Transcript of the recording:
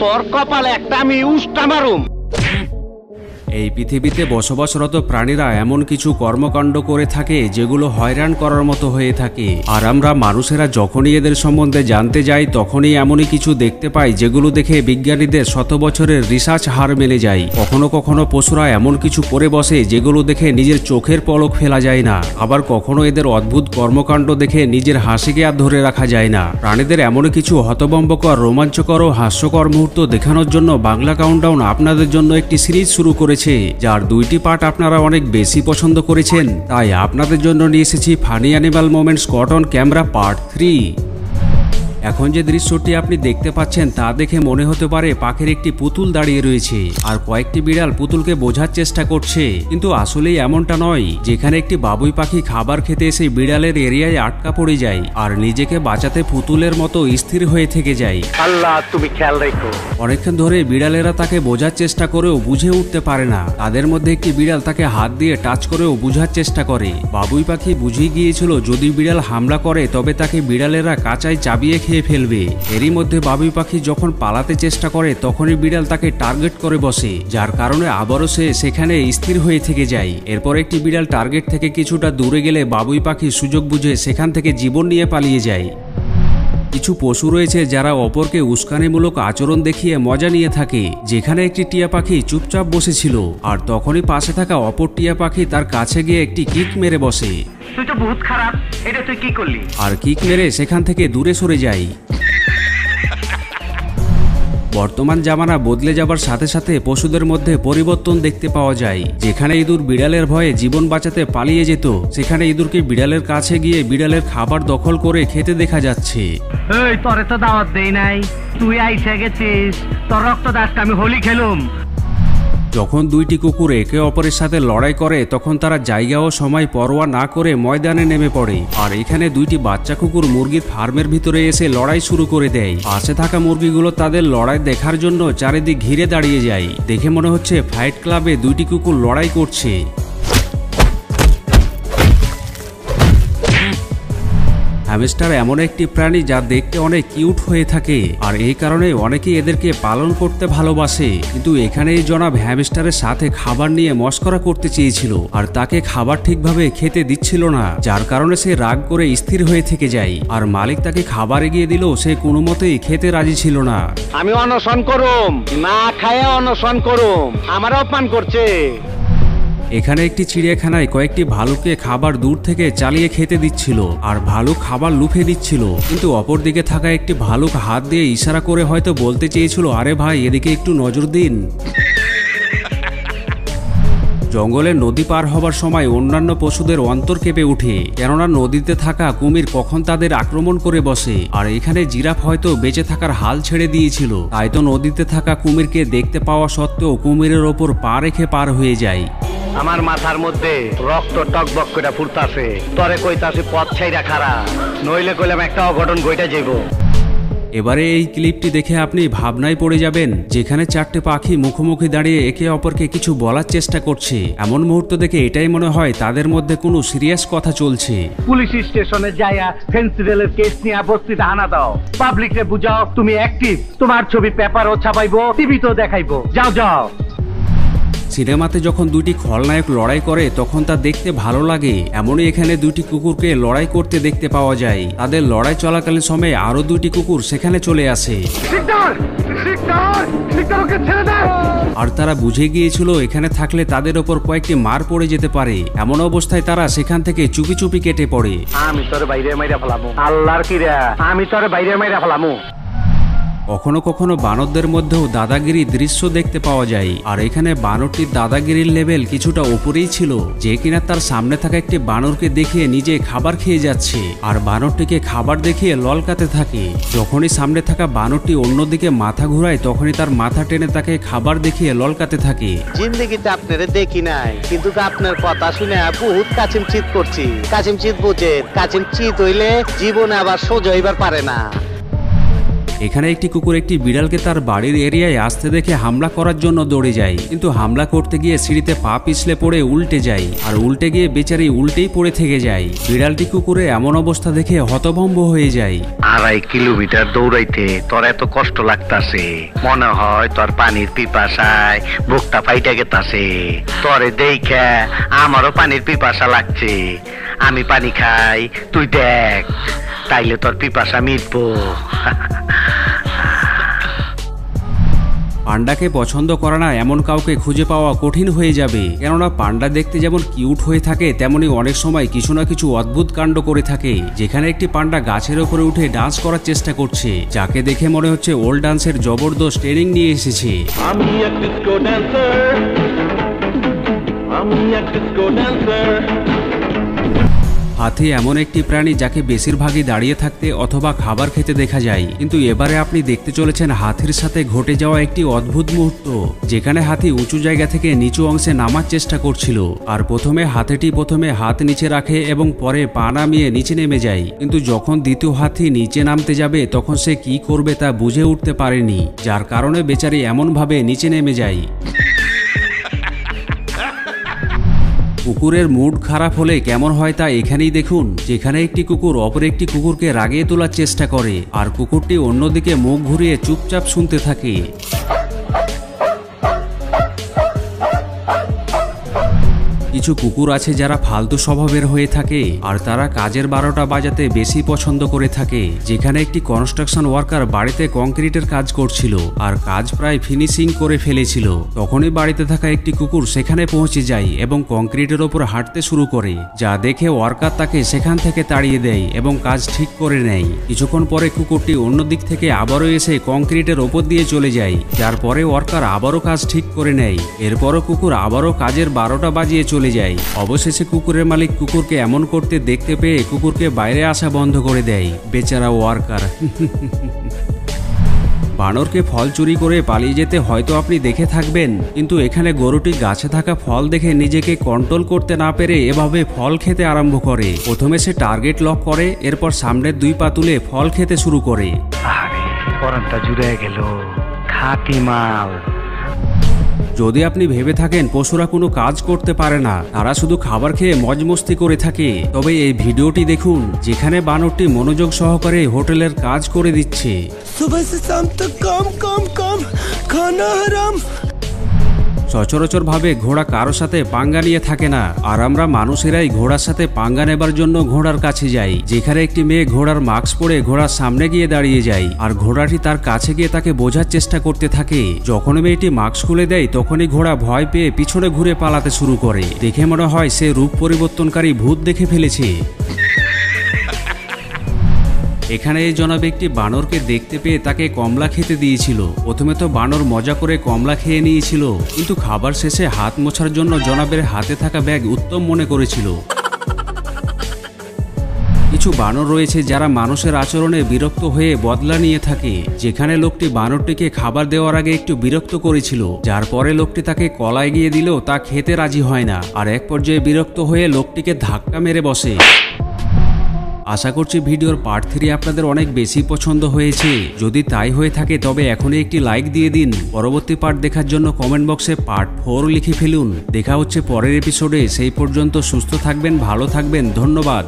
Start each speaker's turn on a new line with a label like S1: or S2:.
S1: তোর কপালে একটা আমি উষ্টা মারুম।
S2: এই পৃথিবীতে বসবাসরত প্রাণীরা এমন কিছু কর্মকাণ্ড করে থাকে যেগুলো হয়রান করার মতো হয়ে থাকে, আর আমরা মানুষেরা যখনই এদের সম্বন্ধে জানতে যাই তখনই এমনই কিছু দেখতে পাই যেগুলো দেখে বিজ্ঞানীদের শত বছরের রিসার্চ হার মেনে যায়। কখনো কখনো পশুরা এমন কিছু করে বসে যেগুলো দেখে নিজের চোখের পলক ফেলা যায় না, আবার কখনো এদের অদ্ভুত কর্মকাণ্ড দেখে নিজের হাসিকে আর ধরে রাখা যায় না। প্রাণীদের এমন কিছু হতভম্বকর, রোমাঞ্চকর ও হাস্যকর মুহূর্ত দেখানোর জন্য বাংলা কাউন্টডাউন আপনাদের জন্য একটি সিরিজ শুরু করেছে, যার 2টি পার্ট আপনারা অনেক বেশি পছন্দ করেছেন। তাই আপনাদের জন্য নিয়ে এসেছি funny animal moments caught on camera part 3। এখন যে দৃশ্যটি আপনি দেখতে পাচ্ছেন তা দেখে মনে হতে পারে পাখির একটি পুতুল দাঁড়িয়ে রয়েছে আর কয়েকটি বিড়াল পুতুলকে বোঝার চেষ্টা করছে, কিন্তু আসলেই এমনটা নয়। যেখানে একটি বাবুই পাখি খাবার খেতে এসে বিড়ালের এরিয়ায় আটকা পড়ে যায় আর নিজেকে বাঁচাতে পুতুলের মতো স্থির হয়ে থেকে যায়।
S1: আল্লাহ তুমি খেয়াল রেখো।
S2: অনেকক্ষণ ধরে বিড়ালেরা তাকে বোঝার চেষ্টা করেও বুঝে উঠতে পারে না। তাদের মধ্যে একটি বিড়াল তাকে হাত দিয়ে টাচ করেও বুঝার চেষ্টা করে। বাবুই পাখি বুঝে গিয়েছিল যদি বিড়াল হামলা করে তবে তাকে বিড়ালেরা কাঁচায় চাবিয়ে খেয়ে ফেলবে। এরই মধ্যে বাবুই পাখি যখন পালাতে চেষ্টা করে তখনই বিড়াল তাকে টার্গেট করে বসে, যার কারণে আবারও সে সেখানে স্থির হয়ে থেকে যায়। এরপর একটি বিড়াল টার্গেট থেকে কিছুটা দূরে গেলে বাবুই পাখি সুযোগ বুঝে সেখান থেকে জীবন নিয়ে পালিয়ে যায়। কিছু পশু রয়েছে যারা অপরকে উস্কানিমূলক আচরণ দেখিয়ে মজা নিয়ে থাকে। যেখানে একটি টিয়া পাখি চুপচাপ বসেছিল আর তখনই পাশে থাকা অপর টিয়া পাখি তার কাছে গিয়ে একটি কিক মেরে বসে।
S1: তুই তো বহুত খারাপ, এটা তুই কি করলি?
S2: আর কিক মেরে সেখান থেকে দূরে সরে যায়। বর্তমান জামানা বদলে যাবার সাথে সাথে পশুদের মধ্যে পরিবর্তন দেখতে পাওয়া যায়। যেখানে ইঁদুর বিড়ালের ভয়ে জীবন বাঁচাতে পালিয়ে যেত, সেখানে ইঁদুরকে বিড়ালের কাছে গিয়ে বিড়ালের খাবার দখল করে খেতে দেখা যাচ্ছে।
S1: এই তোরে তো দাওয়াত দেই নাই, তুই আইসা গেছিস, তোর রক্ত দাসকে আমি হোলি খেলুম।
S2: যখন 2টি কুকুর একে অপরের সাথে লড়াই করে তখন তারা জায়গা ও সময় পরোয়া না করে ময়দানে নেমে পড়ে। আর এখানে 2টি বাচ্চা কুকুর মুরগির ফার্মের ভিতরে এসে লড়াই শুরু করে দেয়। পাশে থাকা মুরগিগুলো তাদের লড়াই দেখার জন্য চারিদিক ঘিরে দাঁড়িয়ে যায়। দেখে মনে হচ্ছে ফাইট ক্লাবে 2টি কুকুর লড়াই করছে। হ্যামস্টার এমন একটি প্রাণী যা দেখতে অনেক কিউট হয়ে থাকে আর এই কারণে অনেকেই এদেরকে পালন করতে ভালোবাসে। কিন্তু এখানে এই জনাব হ্যামস্টারের সাথে খাবার নিয়ে মস্করা করতে চেয়েছিল আর তাকে খাবার ঠিকভাবে খেতে দিচ্ছিল না, যার কারণে সে রাগ করে স্থির হয়ে থেকে যায়। আর মালিক তাকে খাবার এগিয়ে দিলেও সে কোনো মতেই খেতে রাজি ছিল না।
S1: আমি অনশন করুম, না খায় অনশন করুম, আমার অপমান করছে।
S2: এখানে একটি চিড়িয়াখানায় কয়েকটি ভালুককে খাবার দূর থেকে চালিয়ে খেতে দিচ্ছিল আর ভালুক খাবার লুফে দিচ্ছিল, কিন্তু অপরদিকে থাকা একটি ভালুক হাত দিয়ে ইশারা করে হয়তো বলতে চেয়েছিল, আরে ভাই এদিকে একটু নজর দিন। জঙ্গলে নদী পার হবার সময় অন্যান্য পশুদের অন্তর কেঁপে ওঠে, কেননা নদীতে থাকা কুমির কখন তাদের আক্রমণ করে বসে। আর এখানে জিরাফ হয়তো বেঁচে থাকার হাল ছেড়ে দিয়েছিল, তাই তো নদীতে থাকা কুমিরকে দেখতে পাওয়া সত্ত্বেও কুমিরের ওপর পা রেখে পার হয়ে যায়।
S1: আমার মাথার মধ্যে রক্ত টকবক করে ফুটতাছে, তরে কইতাছে পথ ছাইরা খারা, নইলে কইলাম একটা অঘটন ঘইটা যাইব।
S2: এবারে এই ক্লিপটি দেখে আপনি ভাবনায় পড়ে যাবেন, যেখানে 4টে পাখি মুখোমুখি দাঁড়িয়ে একে অপরকে কিছু বলার চেষ্টা করছে। এমন মুহূর্ত দেখে এটাই মনে হয় তাদের মধ্যে কোনো সিরিয়াস কথা চলছে।
S1: পুলিশ স্টেশনে যাইয়া ফেন্সিডেলের কেস নিয়ে বস্তিতে আনা দাও, পাবলিকরে বুঝাও তুমি অ্যাক্টিভ, তোমার ছবি পেপারও ছাপাইবো, টিভিতেও দেখাইবো, যাও যাও।
S2: সিনেমাতে যখন 2টি খলনায়ক লড়াই করে তখন তা দেখতে ভালো লাগে, এমনই এখানে 2টি কুকুরকে লড়াই করতে দেখতে পাওয়া যায়। তাদের লড়াই চলাকালীন সময়ে আরো 2টি কুকুর সেখানে চলে আসে আর তারা বুঝে গিয়েছিল এখানে থাকলে তাদের ওপর কয়েকটি মার পড়ে যেতে পারে। এমন অবস্থায় তারা সেখান থেকে চুপি চুপি কেটে পড়ে।
S1: আমি তোর বাইরে মাইরা ফেলামু, আল্লাহর কিরা আমি তোর বাইরে মাইরা ফেলামু।
S2: কখনো কখনো বানরদের মধ্যেও দাদাগিরি দৃশ্য দেখতে পাওয়া যায়, আর এখানে বানরটির দাদাগিরির লেভেল কিছুটা উপরেই ছিল, যে কিনা তার সামনে থাকা একটি বানরকে দেখিয়ে নিজে খাবার খেয়ে যাচ্ছে আর বানরটিকে খাবার দেখিয়ে ললকাতে থাকে। যখনই সামনে থাকা বানরটি অন্যদিকে মাথা ঘুরায় তখনই তার মাথা টেনে তাকে খাবার দেখিয়ে ললকাতে থাকে।
S3: জিন্দগিতে আপনারা দেখি নাই, কিন্তু আপনার কথা শুনে বহুত কাচিম চিত করছি। কাচিম চিত বুঝে, কাচিম চিত হইলে জীবনে আবার সোজা হইবার পারে না।
S2: এখানে একটি কুকুর একটি বিড়ালকে তার বাড়ির এরিয়ায় আসতে দেখে হামলা করার জন্য দৌড়ে যায়, কিন্তু হামলা করতে গিয়ে সিঁড়িতে পা পিছলে পড়ে উল্টে যায়, আর উল্টে গিয়ে বেচারি উল্টেই পড়ে থেকে যায়। বিড়ালটি কুকুরে এমন অবস্থা দেখে হতভম্ব হয়ে যায়।
S1: 2.5 কিলোমিটার দৌড়াইতে তোর এত কষ্ট লাগতাছে, মনে হয় তোর পানির পিপাসায় বুকটা ফাইটা গেতাছে। তোরে দেখে আমারও পানির পিপাসা লাগছে, আমি পানি খাই, তুই দেখ, তাইলে তোর পিপাসা মিটবো।
S2: পান্ডাকে পছন্দ করে না এমন কাউকে খুঁজে পাওয়া কঠিন হয়ে যাবে, কেননা পান্ডা দেখতে যেমন কিউট হয়ে থাকে তেমনি অনেক সময় কিছু না কিছু অদ্ভুত কাণ্ড করে থাকে। যেখানে একটি পান্ডা গাছের উপরে উঠে ডান্স করার চেষ্টা করছে, যাকে দেখে মনে হচ্ছে ওল্ড ডান্সের জবরদস্ত ট্রেনিং নিয়ে এসেছে।
S4: আমি এক ডিস্কো ড্যান্সার, আমি এক ডিস্কো ড্যান্সার।
S2: হাতি এমন একটি প্রাণী যাকে বেশিরভাগই দাঁড়িয়ে থাকতে অথবা খাবার খেতে দেখা যায়, কিন্তু এবারে আপনি দেখতে চলেছেন হাতির সাথে ঘটে যাওয়া একটি অদ্ভুত মুহূর্ত, যেখানে হাতি উঁচু জায়গা থেকে নিচু অংশে নামার চেষ্টা করছিল। আর হাতিটি প্রথমে হাত নিচে রাখে এবং পরে পা নামিয়ে নিচে নেমে যায়, কিন্তু যখন দ্বিতীয় হাতি নিচে নামতে যাবে তখন সে কি করবে তা বুঝে উঠতে পারেনি, যার কারণে বেচারি এমনভাবে নিচে নেমে যায়। কুকুরের মুড খারাপ হলে কেমন হয় তা এখানেই দেখুন, যেখানে একটি কুকুর অপর একটি কুকুরকে রাগিয়ে তোলার চেষ্টা করে, আর কুকুরটি অন্যদিকে মুখ ঘুরিয়ে চুপচাপ শুনতে থাকে। কিছু কুকুর আছে যারা ফালতু স্বভাবের হয়ে থাকে, আর তারা কাজের 12টা বাজাতে বেশি পছন্দ করে থাকে। যেখানে একটি কনস্ট্রাকশন ওয়ার্কার বাড়িতে কংক্রিটের কাজ করছিল, আর কাজ প্রায় ফিনিশিং করে ফেলেছিল, তখনই বাড়িতে থাকা একটি কুকুর সেখানে পৌঁছে যায় এবং কংক্রিটের ওপর হাঁটতে শুরু করে, যা দেখে ওয়ার্কার তাকে সেখান থেকে তাড়িয়ে দেয় এবং কাজ ঠিক করে নেয়। কিছুক্ষণ পরে কুকুরটি অন্য দিক থেকে আবারও এসে কংক্রিটের ওপর দিয়ে চলে যায়, যার পরে ওয়ার্কার আবারও কাজ ঠিক করে নেয়। এরপরও কুকুর আবারও কাজের 12টা বাজিয়ে চলে যায়। অবশেষে কুকুরের মালিক কুকুরকে এমন করতে দেখতে পেয়ে কুকুরকে বাইরে আসা বন্ধ করে দেয়। বেচারা ওয়ার্কার। বানরকে ফল চুরি করে পালিয়ে যেতে হয়তো আপনি দেখে থাকবেন, কিন্তু এখানে গরুটি গাছে থাকা ফল দেখে নিজেকে কন্ট্রোল করতে না পেরে এভাবে ফল খেতে আরম্ভ করে। প্রথমে সে টার্গেট লক করে, এরপর সামনের 2 পা তুলে ফল খেতে শুরু করে।
S1: আরে পরানটা জুড়ে গেল, খাঁটি মাল।
S2: যদি আপনি ভেবে থাকেন পশুরা কোনো কাজ করতে পারে না, তারা শুধু খাবার খেয়ে মজমস্তি করে থাকে, তবে এই ভিডিওটি দেখুন, যেখানে বানরটি মনোযোগ সহকারে হোটেলের কাজ করে দিচ্ছে।
S5: सुबह से शाम तक काम काम काम, खाना हराम।
S2: সচরাচর ভাবে ঘোড়া কারো সাথে পাঙ্গা নিয়ে থাকে না, আর আমরা মানুষেরাই ঘোড়ার সাথে পাঙ্গা নেবার জন্য ঘোড়ার কাছে যাই। যেখানে একটি মেয়ে ঘোড়ার মাস্ক পরে ঘোড়ার সামনে গিয়ে দাঁড়িয়ে যায়, আর ঘোড়াটি তার কাছে গিয়ে তাকে বোঝার চেষ্টা করতে থাকে। যখন মেয়েটি মাস্ক খুলে দেয় তখনই ঘোড়া ভয় পেয়ে পিছনে ঘুরে পালাতে শুরু করে। দেখে মনে হয় সে রূপ পরিবর্তনকারী ভূত দেখে ফেলেছে। এখানে এই জনাব একটি বানরকে দেখতে পেয়ে তাকে কমলা খেতে দিয়েছিল। প্রথমে তো বানর মজা করে কমলা খেয়ে নিয়েছিল, কিন্তু খাবার শেষে হাত মোছার জন্য জনাবের হাতে থাকা ব্যাগ উত্তম মনে করেছিল। কিছু বানর রয়েছে যারা মানুষের আচরণে বিরক্ত হয়ে বদলা নিয়ে থাকে। যেখানে লোকটি বানরটিকে খাবার দেওয়ার আগে একটু বিরক্ত করেছিল, যার পরে লোকটি তাকে কলা এগিয়ে দিলেও তা খেতে রাজি হয় না, আর এক পর্যায়ে বিরক্ত হয়ে লোকটিকে ধাক্কা মেরে বসে। আশা করছি ভিডিওর পার্ট 3 আপনাদের অনেক বেশি পছন্দ হয়েছে। যদি তাই হয়ে থাকে তবে এখনই একটি লাইক দিয়ে দিন। পরবর্তী পার্ট দেখার জন্য কমেন্ট বক্সে পার্ট 4 লিখে ফেলুন। দেখা হচ্ছে পরের এপিসোডে। সেই পর্যন্ত সুস্থ থাকবেন, ভালো থাকবেন, ধন্যবাদ।